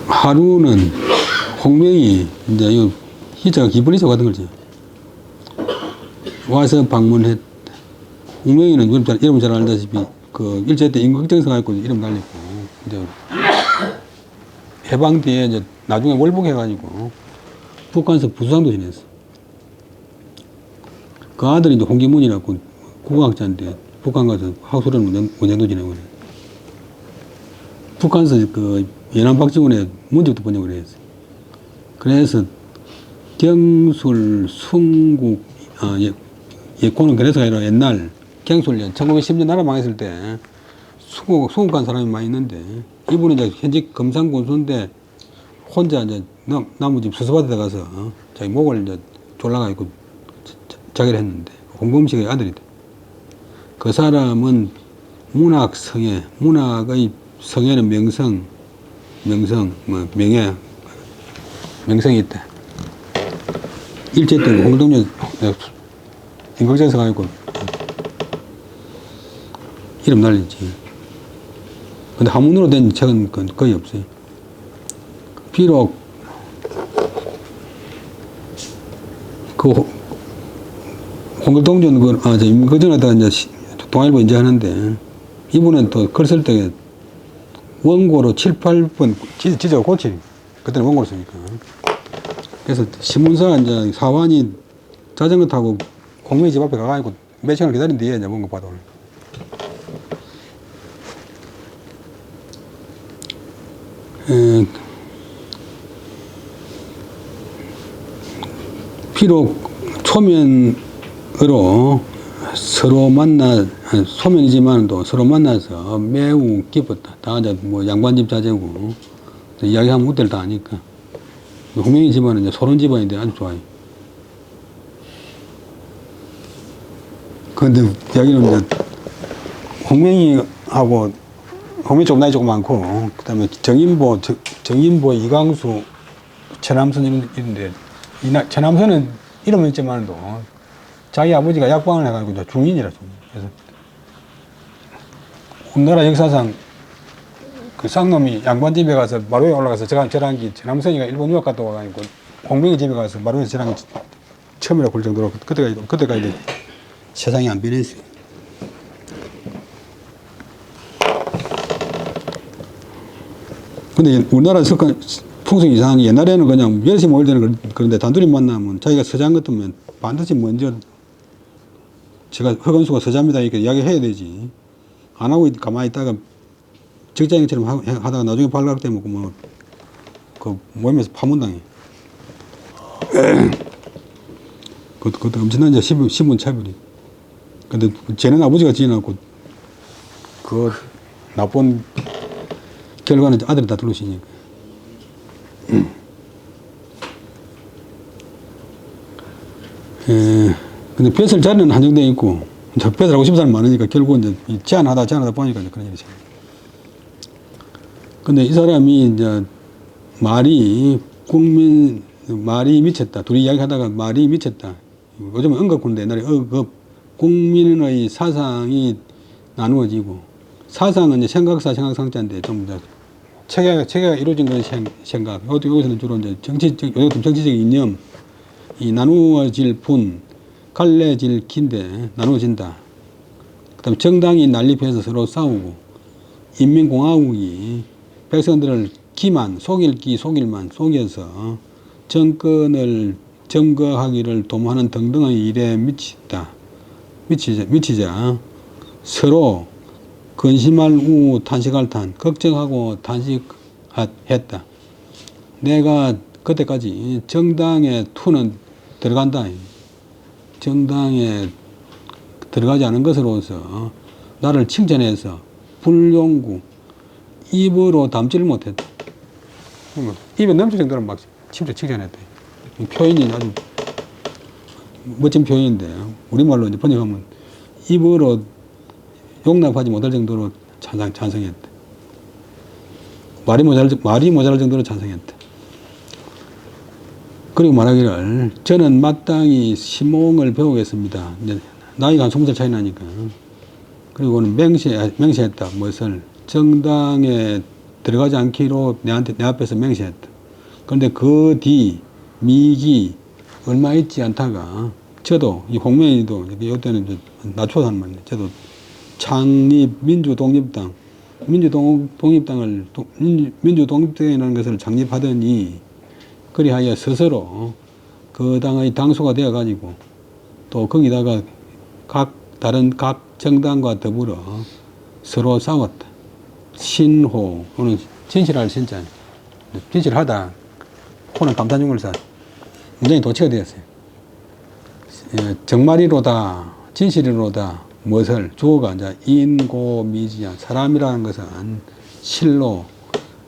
하루는 홍명이 이제 이 희자 기분이서 같은 거지. 와서 방문했다. 홍명이는 이름 잘 알다시피 그 일제 때 임국정서 갖고 이름 날리고 이제 해방 뒤에 이제 나중에 월북해가지고 북한서 부수상도 지냈어. 그 아들이 이제 홍기문이라고 국어학자인데 북한 가서 학술은 원장도 지내고 그래. 북한서 그 연안 박지원의 문제부터 번역을 했어. 그래서 경술 순국 예코는 그래서 아니라 옛날 경술년 1910년 나라 망했을 때 수국한 사람이 많이 있는데 이분은 이제 현직 금산군수인데 혼자 이제 나무집 수수밭에 가서 자기 목을 이제 졸라가지고 자기를 했는데 홍범식의 아들이다. 그 사람은 문학성애, 문학의 성애는 명성이 있다. 일제 때 홍동년 임국정서 가지고 이름 날리지. 근데 한문으로 된 책은 거의 없어요. 비록 그 홍길동전 임국정에다가 이제 동아일보 이제 하는데 이분은 또 글 쓸 때 원고로 7, 8번 지적을 고치. 그때는 원고로 쓰니까. 그래서 신문사가 이제 사환이 자전거 타고 공명이 집 앞에 가가지고 몇 시간을 기다린 뒤에 이제 원고 받아. 비록 초면으로 서로 소면이지만 또 서로 만나서 매우 기뻤다. 다 이제 뭐 양반집 자제고 이야기하면 웃들 다 아니까. 홍명이 집안은 이제 소론 집안인데 아주 좋아요. 그런데 이야기는 이제 홍명이 좀 나이 조금 많고, 그 다음에 정인보, 이광수, 최남선 이런데, 최남선은 이름은 있지만도 자기 아버지가 약방을 해가지고 중인이라. 그래서 우리나라 역사상 그 쌍놈이 양반집에 가서 마루에 올라가서 저랑 최남선이가 일본 유학 갔다 와가지고 홍명이 집에 가서 마루에서 저랑 처음이라 볼 정도로 그때까지 세상이 안 변했어요. 근데 우리나라 석관 풍속이 이상하게 옛날에는 그냥 여럿이 모일 때는 그런데 단둘이 만나면 자기가 서장 같으면 반드시 먼저 제가 허건수가 서자입니다 이렇게 이야기해야 되지. 안 하고 가만히 있다가 직장인처럼 하다가 나중에 발각되면 그 모임에서 파문당해. 그것도 엄청난 이제 신분 차별이. 근데 쟤는 아버지가 지어놨고 그 나쁜 결과는 아들이 다 들으시니까. 근데 뱃을 자리는 한정되어 있고, 뱃을 하고 싶은 사람이 많으니까 결국 이제 제한하다 보니까 그런 일이 생겨요. 근데 이 사람이 이제 말이 미쳤다. 둘이 이야기하다가 말이 미쳤다. 요즘은 언급군데 옛날에 국민의 사상이 나누어지고, 사상은 이제 생각사, 생각상자인데 좀 체계가 이루어진 건 생각. 여기서는 주로 이제 정치적 이념, 이 나누어질 분, 갈래질 긴데 나누어진다. 그 다음에 정당이 난립해서 서로 싸우고, 인민공화국이 백성들을 속여서 정권을 점거하기를 도모하는 등등의 일에 미치자 서로 근심할 우 탄식할 탄 걱정하고 탄식했다. 내가 그때까지 정당의 투는 들어간다. 정당에 들어가지 않은 것으로서 나를 칭찬해서 불용구 입으로 담지를 못했다. 입에 넘칠 정도로 막 칭찬했다. 표현이 아주 멋진 표현인데 우리말로 이제 번역하면 입으로 용납하지 못할 정도로 찬성했다. 말이 모자랄 정도로 찬성했다. 그리고 말하기를 저는 마땅히 시몽을 배우겠습니다. 이제 나이가 한 20살 차이 나니까. 그리고는 맹세했다. 무엇을 정당에 들어가지 않기로 내 앞에서 맹세했다. 그런데 그 뒤 미기 얼마 있지 않다가 저도 이 홍명이도 이때는 낮춰서 하는 말인데 저도 창립 민주독립당이라는 것을 창립하더니 그리하여 스스로 그 당의 당수가 되어 가지고 또 거기다가 다른 각 정당과 더불어 서로 싸웠다. 신호, 오늘 진실할 신자. 진실하다. 호는 감탄중물사. 굉장히 도치가 되었어요. 정말이로다, 진실이로다, 무엇을 주어가 이제 인고미지야. 사람이라는 것은 실로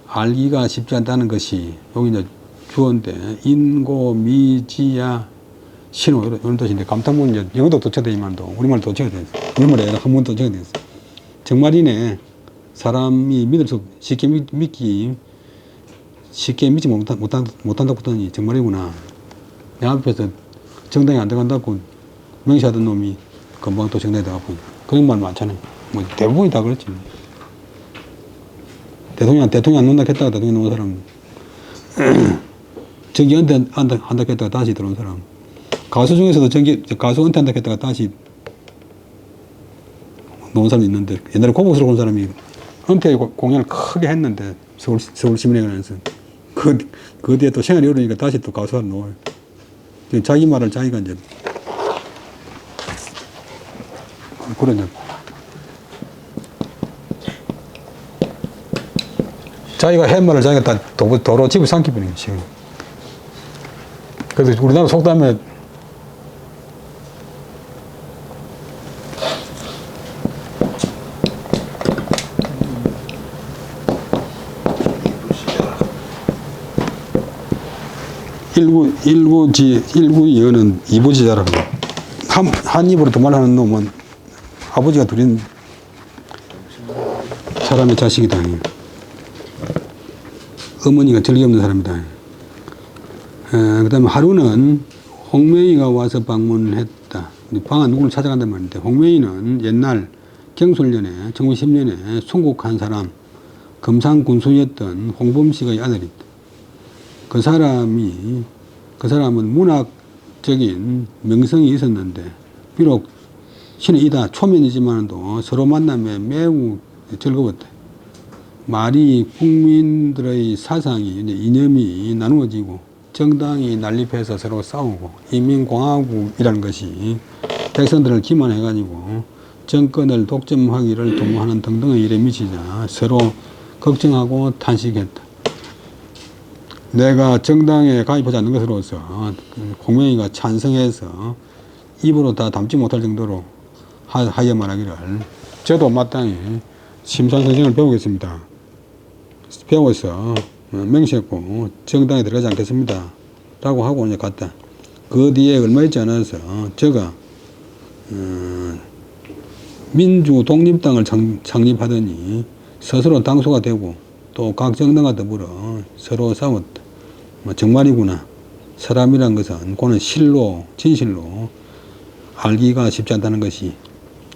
알기가 쉽지 않다는 것이 여기 이제 주어인데 인고미지야 신호 이런 뜻인데 감탄문 이제 영어도 도치되지만도 우리말 도치가 됐어요. 우리말에 한문 도치가 됐어요. 정말이네. 사람이 쉽게 믿지 못한다고 보더니 정말이구나. 내 앞에서 정당에 안 들어간다고 명시하던 놈이 금방 또 정당에 들어가고 그런 말 많잖아요. 뭐 대부분이 다 그렇지. 대통령 안 논다 했다가 대통령 놓은 사람 정기 은퇴한다 했다가 다시 들어온 사람 가수 중에서도 가수 은퇴한다 했다가 다시 놓은 사람이 있는데 옛날에 고복스러운 온 사람이 은퇴 공연을 크게 했는데 서울시민회관에서 그 뒤에 또 생활이 어려우니까 다시 또 가수하러 놓아요. 자기 말을 자기가 이제 그러냐 자기가 한 말을 자기가 다 도로 집을 삼키버리는 거지. 그래서 우리나라 속담에 일부 여는 이부지자라고 한 입으로 두 말 하는 놈은 아버지가 둘인 사람의 자식이다. 어머니가 절개 없는 사람이다. 그 다음에 하루는 홍명이가 와서 방문했다. 방한 누구를 찾아간단 말인데 홍명이는 옛날 경술년에 1910년에 순국한 사람 금상군수였던 홍범식의 아들이다. 그 사람은 문학적인 명성이 있었는데 비록 신이다 초면이지만도 서로 만남에 매우 즐거웠다. 말이 국민들의 사상이 이념이 나누어지고 정당이 난립해서 서로 싸우고 인민공화국이라는 것이 백성들을 기만해가지고 정권을 독점하기를 도모하는 등등의 일에 미치자 서로 걱정하고 탄식했다. 내가 정당에 가입하지 않는 것으로서 홍명이가 찬성해서 입으로 다 담지 못할 정도로 하여 말하기를 저도 마땅히 심산선생을 배우겠습니다. 배워서 명시했고 정당에 들어가지 않겠습니다. 라고 하고 이제 갔다. 그 뒤에 얼마 있지 않아서 저가 민주독립당을 창립하더니 스스로 당수가 되고 또 각 정당과 더불어 서로 싸웠다. 정말이구나. 사람이란 것은 그는 실로 진실로 알기가 쉽지 않다는 것이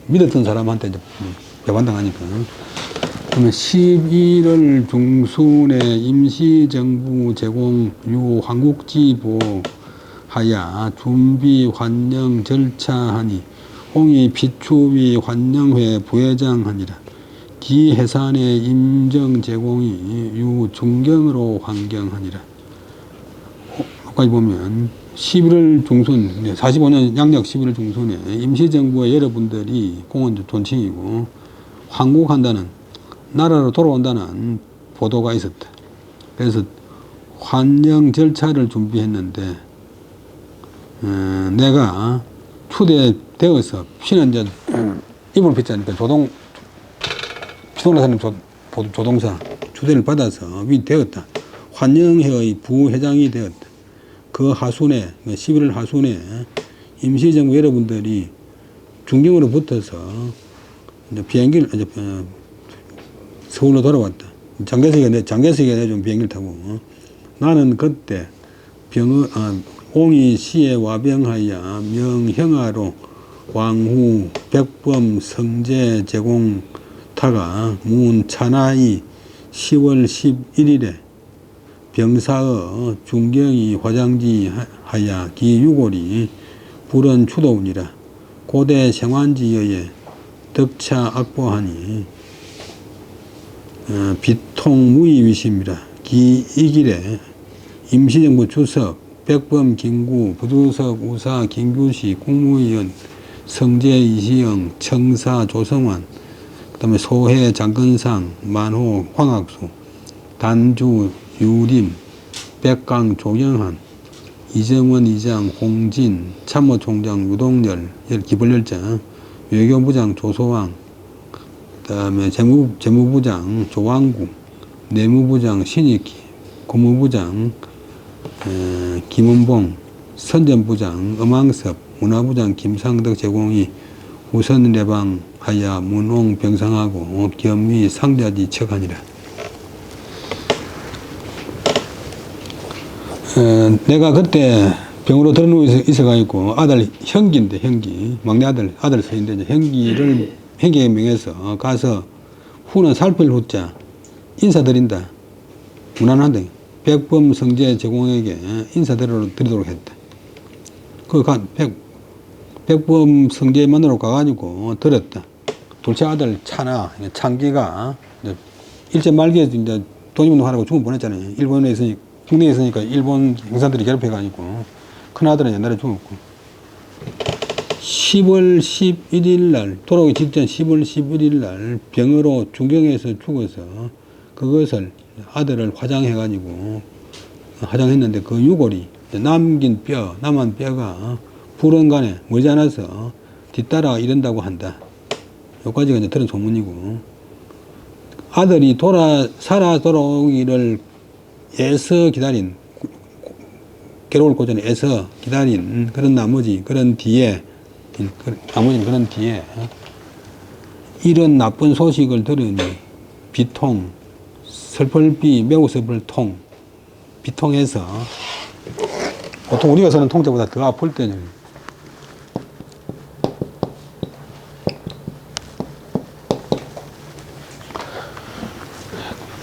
믿었던 사람한테 이제 배반당하니까. 그러면 11월 중순에 임시정부 제공 유한국지보 하야 준비 환영 절차하니 홍이 비추비 환영회 부회장하니라. 기해산의 임정 제공이 유중경으로 환경하니라. 여기까지 보면 11월 중순, 45년 양력 11월 중순에 임시정부의 여러분들이 공원 존칭이고 환국한다는, 나라로 돌아온다는 보도가 있었다. 그래서 환영 절차를 준비했는데 내가 초대되어서 피는 이제 이불 피자니까 피동사님 조동사 초대를 받아서 위되었다. 환영회의 부회장이 되었다. 그 하순에 11월 하순에 임시정부 여러분들이 중경으로 붙어서 이제 비행기를 이제 서울로 돌아왔다. 장개석이가 내준 비행기를 타고 나는 그때 옹이시에 와병하여 명형하로 왕후 백범 성제 제공타가 문찬하이 10월 11일에 병사의 중경이 화장지 하야 기유골이 불은 추도우니라. 고대 생환지여에 덕차 악보하니 비통무이위심이라. 기이길에 임시정부 주석 백범 김구 부주석 우사 김규시 국무위원 성제 이시영 청사 조성환 그다음에 소해 장건상 만호 황학수 단주 유림 백강 조경한 이정원 이장 홍진 참모총장 유동열 기벌열자 외교부장 조소왕 그다음에 재무부장 조왕구 내무부장 신익기 국무부장 김은봉 선전부장 엄왕섭 문화부장 김상덕 제공이 우선 내방하여 문홍 병상하고 겸위 상자지 척하니라. 내가 그때 병으로 들어누워 있어가지고 아들 형기인데 막내 아들 서인데 형기의 명해서 가서 후는 살필 후자 인사드린다. 무난한데 백범 성제 제공에게 인사드리도록 했다. 백범 성제만으로 가가지고 들었다. 둘째 아들 창기가 일제 말기에 이제 독립운동하라고 중국 보냈잖아요. 국내에 있으니까 일본 행사들이 괴롭혀가지고 큰아들은 옛날에 죽었고 10월 11일 날 돌아오기 직전 10월 11일 날 병으로 중경에서 죽어서 그것을 아들을 화장해가지고 화장했는데 그 유골이 남은 뼈가 불언간에 머지않아서 뒤따라 이른다고 한다. 여기까지가 이제 들은 소문이고 아들이 살아 돌아오기를 애써 기다린 괴로울 고전에 애써 기다린 그런 그런 뒤에 이런 나쁜 소식을 들으니 비통 슬플비 매우 슬플 통 비통해서 보통 우리가 쓰는 통자보다 더 아플 때는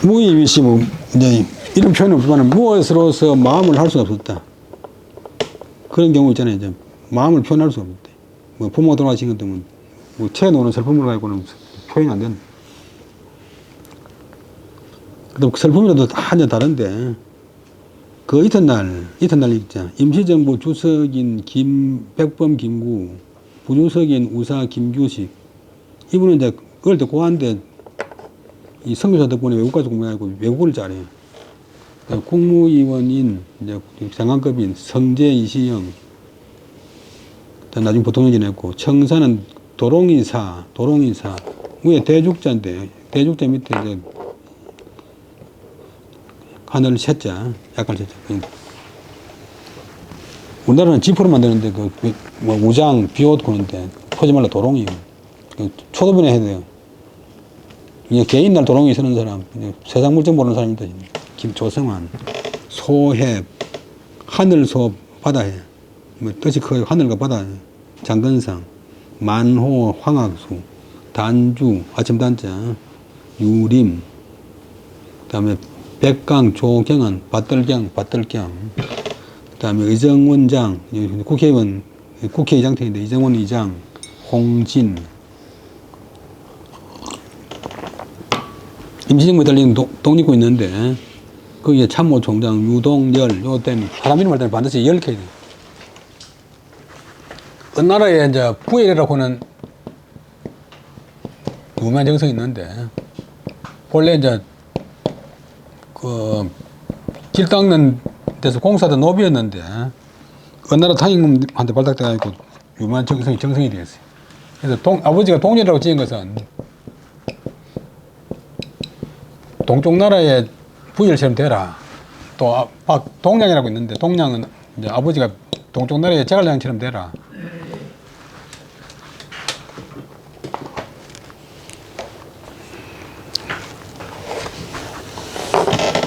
무의위심 이제 이런 표현은 없지만 무엇으로서 마음을 할 수가 없었다. 그런 경우 있잖아요. 이제 마음을 표현할 수가 없대. 뭐 부모가 돌아가신 것도 뭐 채워놓는 슬픔을 가지고는 표현이 안 된다. 그래도 슬픔이라도 다 이제 다른데 그 이튿날 있잖아. 임시정부 주석인 백범 김구 부주석인 우사 김규식 이분은 이제 어릴 때 고한데 이 선교사 덕분에 외국까지 공부해가지고 외국어를 잘해요. 국무위원인 이제 장관급인 성제 이시영 나중에 부통령 지냈고 청사는 도롱이사 위에 대죽자인데 대죽자 밑에 이제 하늘 셋자 약간 셋자 우리나라는 지프로 만드는데 뭐 우장 비옷 그런데 포지 말라 도롱이 초도분에 해야 돼요. 이게 개인날 도롱이 쓰는 사람 세상 물정 모르는 사람입니다. 김조성환 소해 하늘소 바다해 뭐 뜻이 커요. 하늘과 바다 장건상 만호 황학수 단주 아침단자 유림 그다음에 백강 조경은 밭들경 그다음에 의정원장 국회의장택인데 의정원 의장 홍진 임시정부에 달린 독립고 있는데 거기에 참모총장 유동열, 요 때문에 사람 이름 할 때는 반드시 열켜야 돼. 어느 나라에 이제 부엘이라고 하는 유명한 정성이 있는데, 본래 이제 그 길 닦는 데서 공사하던 노비였는데, 어느 나라 상임한테 발탁돼가지고 유명한 정성이 되었어요. 그래서 아버지가 동료라고 지은 것은 동쪽 나라의 부엘처럼 되라. 또 동량이라고 있는데, 동량은 이제 아버지가 동쪽 나라의 제갈량처럼 되라.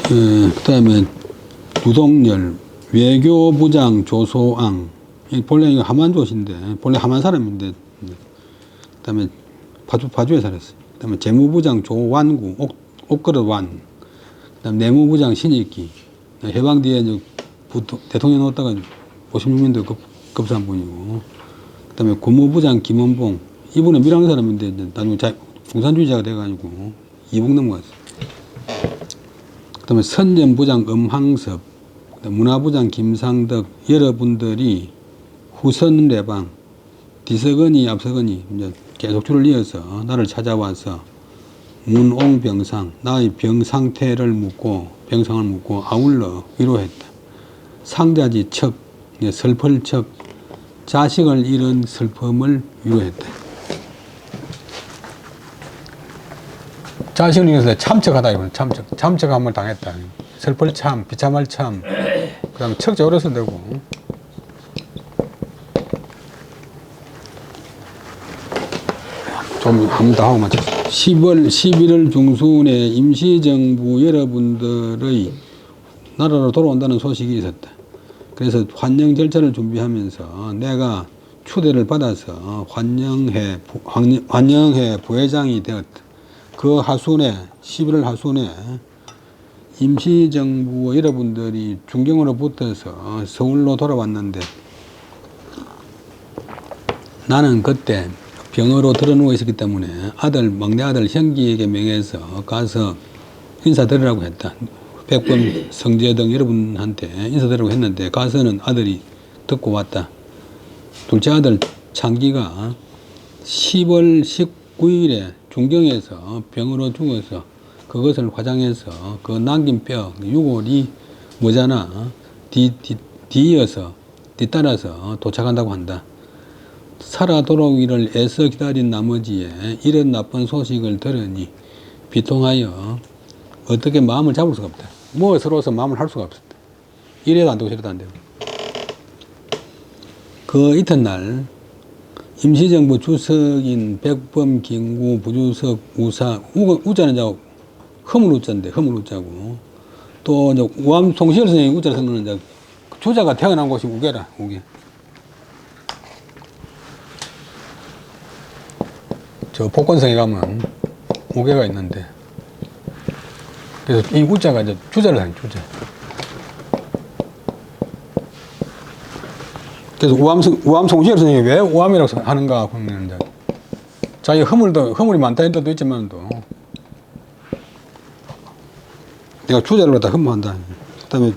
그 다음에 유동열, 외교부장 조소앙, 본래 이거 하만조신데, 본래 하만 사람인데, 그 다음에 파주에 살았어요. 그 다음에 재무부장 조완구, 옥그릇 완, 그 다음에 내무부장 신익기, 해방 뒤에 이제 대통령 넣었다가 56년도 급사한 분이고, 그 다음에 국무부장 김원봉, 이분은 밀양 사람인데, 이제 나중에 공산주의자가 돼가지고 이북 넘어갔어요. 그 다음에 선전부장 엄항섭, 문화부장 김상덕, 여러분들이 후선레방, 뒤서거니 앞서거니 이제 계속 줄을 이어서 나를 찾아와서 문옹병상, 나의 병 상태를 묻고 병상을 묻고 아울러 위로했다. 상자지 척, 슬펄척, 자식을 잃은 슬픔을 위로했다. 자식을 잃어서 참척하다 이거는 참척함을 당했다. 슬펄참, 비참할 참, 그 다음에 척자 어렸을 때고. 좀 한 번 더 하고 마쳤습니다. 11월 중순에 임시정부 여러분들의 나라로 돌아온다는 소식이 있었다. 그래서 환영 절차를 준비하면서 내가 추대를 받아서 환영회 부회장이 되었다. 그 하순에 11월 하순에 임시정부 여러분들이 중경으로 붙어서 서울로 돌아왔는데 나는 그때 병으로 들어누워 있었기 때문에 막내 아들 형기에게 명해서 가서 인사드리라고 했다. 백범, 성재 등 여러분한테 인사드리라고 했는데 가서는 아들이 듣고 왔다. 둘째 아들 창기가 10월 19일에 중경에서 병으로 죽어서 그것을 화장해서 그 남긴 뼈, 유골이 모자나 뒤따라서 도착한다고 한다. 살아 돌아오기를 애써 기다린 나머지에 이런 나쁜 소식을 들으니 비통하여 어떻게 마음을 잡을 수가 없다. 무엇으로서 마음을 할 수가 없었다. 이래도 안 되고 저래도 안 되고. 그 이튿날 임시정부 주석인 백범, 김구, 부주석, 우자는 이제 허물 우자인데 허물 우자고 또 이제 우암 송시열 선생님 우자를 쓰는 이제 주자가 태어난 곳이 우계라 우계. 저 복권성에 가면 우계가 있는데 그래서 이 우자가 이제 주자를 하는 주자. 그래서 우암 송시열 선생님이 왜 우암이라고 하는가 하면 이제 자기 허물이 많다는 뜻도 있지만도 내가 주자를 갖다 흠모한다. 그 다음에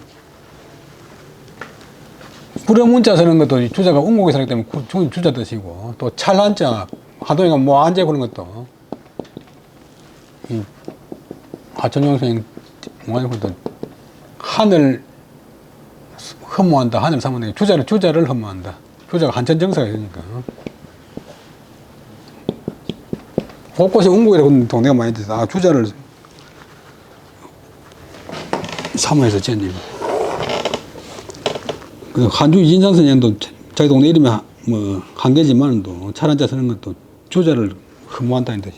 불여문자 쓰는 것도 주자가 운곡에 살기 때문에 주자 뜻이고 또 찰한자 하도이가 뭐 안재 그런 것도 이 하천용 선생 뭐하고도 하늘 흠모한다. 하늘 사모님 주자를 흠모한다. 주자가 한천 정사가 있으니까 곳곳에 운곡이라고 동네가 많이 있어서 주자를 사모해서 지은 그 한주 이진상 선생도 자기 동네 이름이 뭐 한 개지만도 찰한자 쓰는 것도 주자를 흠모한다는 뜻이.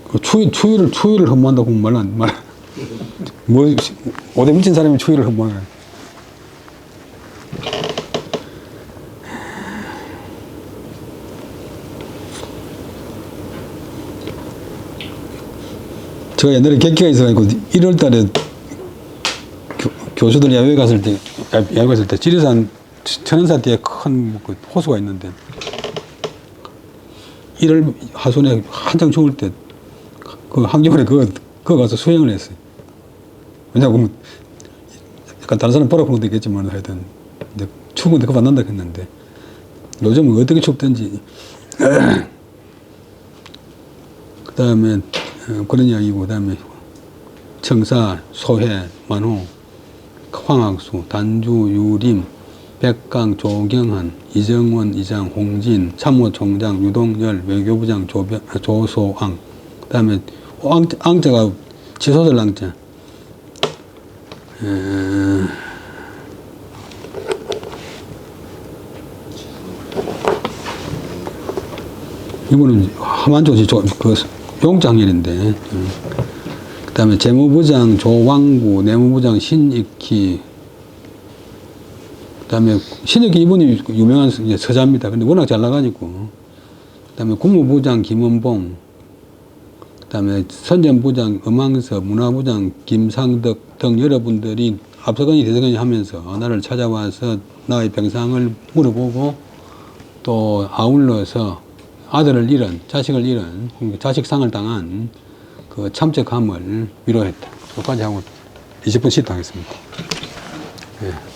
그 추위를 흠모한다고 하면 뭐 오대 미친 사람이 추위를 흠모하네. 제가 옛날에 객기가 있어가지고 1월달에 교수들 야외 갔을 때 지리산 천연사 뒤에 큰 그 호수가 있는데 1월 하순에 한창 추울 때 그 한겨울에 그거 가서 수영을 했어요. 왜냐하면 약간 다른 사람 보라 그런 것도 있겠지만 하여튼 이제 추운데 그거 만난다 했는데 요즘은 어떻게 춥든지 그 다음에 그런 이야기고 그 다음에 청사, 소해, 만호, 황학수, 단주, 유림, 백강, 조경한, 이정원 이장, 홍진, 참모총장, 유동열, 외교부장, 조소왕. 그 다음에 앙자가 지소설 앙자. 이분은 하만조지 그 용장일인데. 그 다음에 재무부장 조왕구, 내무부장 신익희. 그 다음에 신익희 이분이 유명한 서자입니다. 근데 워낙 잘 나가지고. 그 다음에 국무부장 김원봉. 그 다음에 선전부장 엄항서, 문화부장 김상덕 등 여러분들이 앞서거니 뒤서거니 하면서 나를 찾아와서 나의 병상을 물어보고 또 아울러서 아들을 잃은, 자식을 잃은, 자식상을 당한 그 참적함을 위로했다. 여기까지 하고 20분 쉬다 하겠습니다. 예.